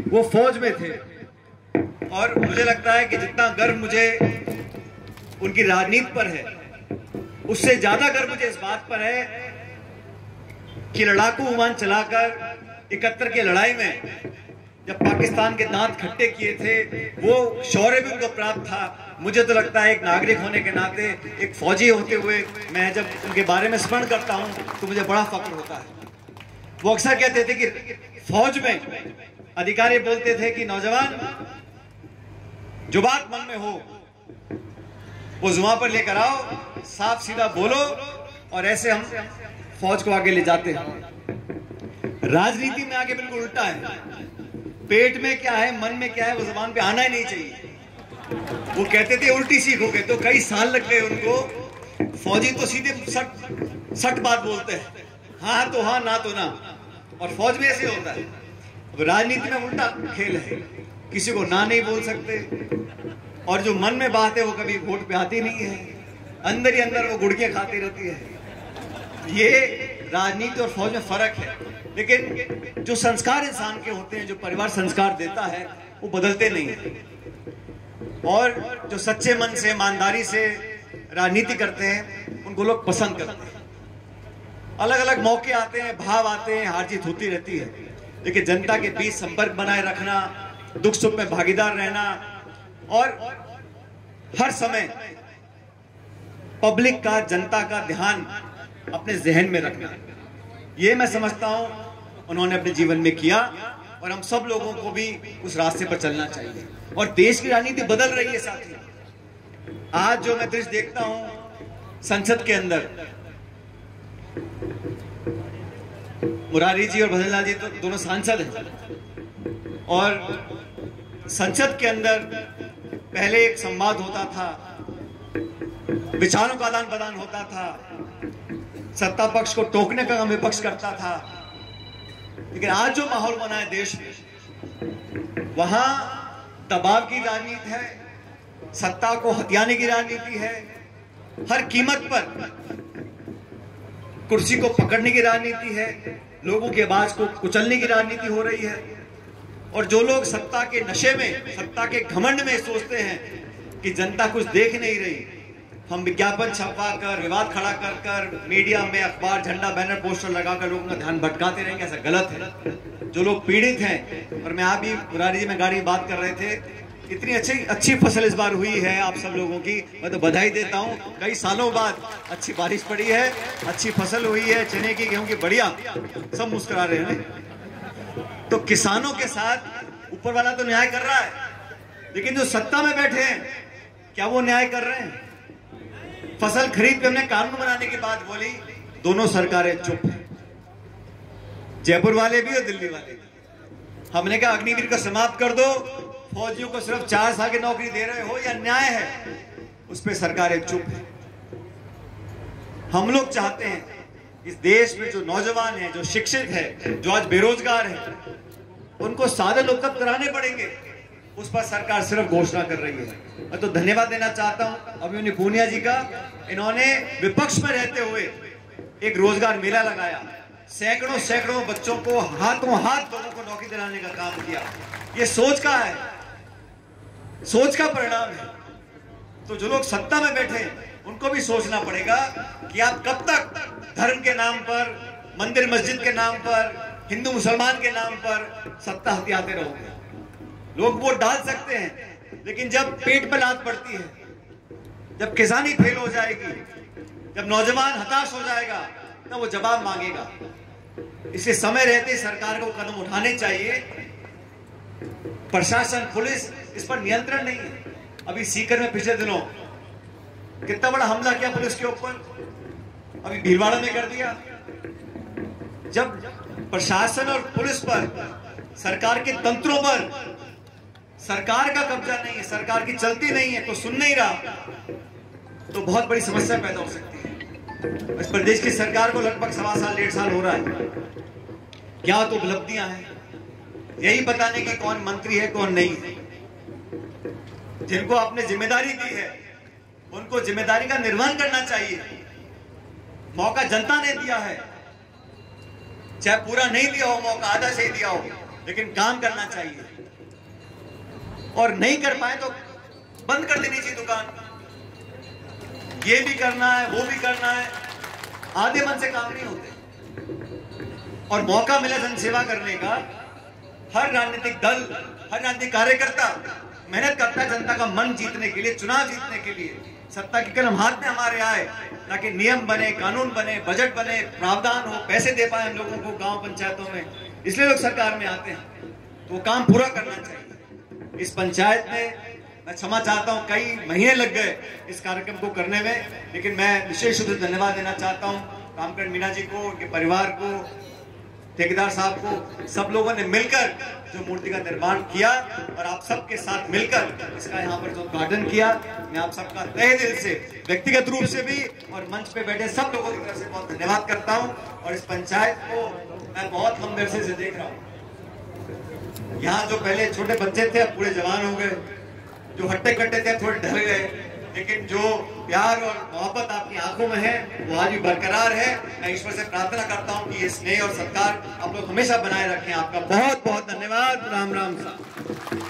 वो फौज में थे। और मुझे लगता है कि जितना गर्व मुझे उनकी राजनीति पर है, उससे ज्यादा गर्व मुझे इस बात पर है कि लड़ाकू विमान चलाकर 71 की लड़ाई में जब पाकिस्तान के दांत खट्टे किए थे, वो शौर्य भी उनको प्राप्त था। मुझे तो लगता है एक नागरिक होने के नाते, एक फौजी होते हुए मैं जब उनके बारे में स्मरण करता हूं तो मुझे बड़ा फक्र होता है। वो अक्सर कहते थे कि फौज में अधिकारी बोलते थे कि नौजवान, जो बात मन में हो वो जुबान पर लेकर आओ, साफ सीधा बोलो, और ऐसे हम फौज को आगे ले जाते हैं। राजनीति में आगे बिल्कुल उल्टा है। पेट में क्या है, मन में क्या है, वो जुबान पे आना ही नहीं चाहिए। वो कहते थे उल्टी सीखोगे, तो कई साल लग गए उनको। फौजी तो सीधे सट बात बोलते हैं, हाँ तो हाँ, ना तो ना, और फौज में ऐसे होता है। अब राजनीति में उल्टा खेल है, किसी को ना नहीं बोल सकते, और जो मन में बात है वो कभी वोट पे आती नहीं है, अंदर ही अंदर वो गुड़कियां खाती रहती है। ये राजनीति और फौज में फर्क है। लेकिन जो संस्कार इंसान के होते हैं, जो परिवार संस्कार देता है, वो बदलते नहीं है। और जो सच्चे मन से, ईमानदारी से राजनीति करते हैं, उनको लोग पसंद करते हैं। अलग अलग मौके आते हैं, भाव आते हैं, हार जीत होती रहती है, लेकिन जनता के बीच संपर्क बनाए रखना, दुख सुख में भागीदार रहना, और हर समय पब्लिक का, जनता का ध्यान अपने जहन में रखना, ये मैं समझता हूं उन्होंने अपने जीवन में किया, और हम सब लोगों को भी उस रास्ते पर चलना चाहिए। और देश की राजनीति बदल रही है साथी। आज जो मैं दृश्य देखता हूं संसद के अंदर, मुरारी जी और भजनलाल जी तो दोनों सांसद हैं, और संसद के अंदर पहले एक संवाद होता था, विचारों का आदान प्रदान होता था, सत्ता पक्ष को टोकने का काम विपक्ष करता था। लेकिन आज जो माहौल बना है देश में, वहां दबाव की राजनीति है, सत्ता को हथियाने की राजनीति है, हर कीमत पर कुर्सी को पकड़ने की राजनीति है, लोगों की आवाज को कुचलने की राजनीति हो रही है। और जो लोग सत्ता के नशे में, सत्ता के घमंड में सोचते हैं कि जनता कुछ देख नहीं रही, हम विज्ञापन छपवा कर, विवाद खड़ा कर कर, मीडिया में अखबार, झंडा, बैनर, पोस्टर लगाकर लोगों का ध्यान भटकाते रहेंगे, ऐसा गलत है। जो लोग पीड़ित हैं, और मैं आप भी मुरारी जी में गाड़ी में बात कर रहे थे, इतनी अच्छी फसल इस बार हुई है आप सब लोगों की, मैं तो बधाई देता हूँ। कई सालों बाद अच्छी बारिश पड़ी है, अच्छी फसल हुई है, चने की, गेहूं की, बढ़िया, सब मुस्कुरा रहे हैं। तो किसानों के साथ ऊपर वाला तो न्याय कर रहा है, लेकिन जो सत्ता में बैठे हैं, क्या वो न्याय कर रहे हैं? फसल खरीद पे हमने कानून बनाने की बात बोली, दोनों सरकारें चुप हैं, जयपुर वाले भी और दिल्ली वाले भी। हमने कहा अग्निवीर को समाप्त कर दो, फौजियों को सिर्फ 4 साल की नौकरी दे रहे हो, या न्याय है? उस पर सरकारें चुप हैं। हम लोग चाहते हैं इस देश में जो नौजवान है, जो शिक्षित है, जो आज बेरोजगार है, उनको साधन उपलब्ध कराने पड़ेंगे। उस पर सरकार सिर्फ घोषणा कर रही है। मैं तो धन्यवाद देना चाहता हूं अभिमन्यु पूनिया जी का, इन्होंने विपक्ष में रहते हुए एक रोजगार मेला लगाया, सैकड़ों बच्चों को हाथों हाथ लोगों को नौकरी दिलाने का काम किया। ये सोच का है, सोच का परिणाम है। तो जो लोग सत्ता में बैठे हैं, उनको भी सोचना पड़ेगा कि आप कब तक धर्म के नाम पर, मंदिर मस्जिद के नाम पर, हिंदू मुसलमान के नाम पर सत्ता हथियाते रहोगे। लोग वोट डाल सकते हैं, लेकिन जब पेट पर लात पड़ती है, जब किसानी फेल हो जाएगी, जब नौजवान हताश हो जाएगा, तब वो जवाब मांगेगा। इसलिए समय रहते सरकार को कदम उठाने चाहिए। प्रशासन, पुलिस, इस पर नियंत्रण नहीं है। अभी सीकर में पिछले दिनों कितना बड़ा हमला किया पुलिस के ऊपर, अभी भीलवाड़ा में कर दिया। जब प्रशासन और पुलिस पर, सरकार के तंत्रों पर सरकार का कब्जा नहीं है, सरकार की चलती नहीं है, तो सुन नहीं रहा, तो बहुत बड़ी समस्या पैदा हो सकती है। इस प्रदेश की सरकार को लगभग 1.25 साल 1.5 साल हो रहा है। क्या तो उपलब्धियां हैं, यही बताने की कौन मंत्री है कौन नहीं है। जिनको आपने जिम्मेदारी दी है, उनको जिम्मेदारी का निर्वहन करना चाहिए। मौका जनता ने दिया है, चाहे पूरा नहीं दिया हो, मौका आधा से ही दिया हो, लेकिन काम करना चाहिए, और नहीं कर पाए तो बंद कर देनी चाहिए दुकान। ये भी करना है, वो भी करना है, आधे मन से काम नहीं होते। और मौका मिला जन सेवा करने का, हर राजनीतिक दल, हर राजनीतिक कार्यकर्ता मेहनत करता है जनता का मन जीतने के लिए, चुनाव जीतने के लिए। सत्ता की कलम हाथ में हमारे आए ताकि नियम बने, कानून बने, बजट बने, प्रावधान हो, पैसे दे पाए हम लोगों को गांव पंचायतों में, इसलिए लोग सरकार में आते हैं। तो वो काम पूरा करना चाहिए। इस पंचायत में मैं क्षमा चाहता हूं, कई महीने लग गए इस कार्यक्रम को करने में, लेकिन मैं विशेष रूप से धन्यवाद देना चाहता हूं कामकरण मीणा जी को, उनके परिवार को, ठेकेदार साहब को, सब लोगों ने मिलकर जो मूर्ति का निर्माण किया और आप सबके साथ मिलकर इसका यहाँ पर जो उद्घाटन किया। मैं आप सबका तहे दिल से, व्यक्तिगत रूप से भी और मंच पे बैठे सब लोगों की तरफ से बहुत धन्यवाद करता हूँ। और इस पंचायत को मैं बहुत लंबे अरसे से देख रहा हूँ। यहाँ जो पहले छोटे बच्चे थे अब पूरे जवान हो गए, जो हट्टे कट्टे थे थोड़े ढल गए, लेकिन जो प्यार और मोहब्बत आपकी आंखों में है वो आज भी बरकरार है। मैं ईश्वर से प्रार्थना करता हूं कि ये स्नेह और सत्कार आप लोग हमेशा बनाए रखें। आपका बहुत बहुत धन्यवाद। राम राम साहब।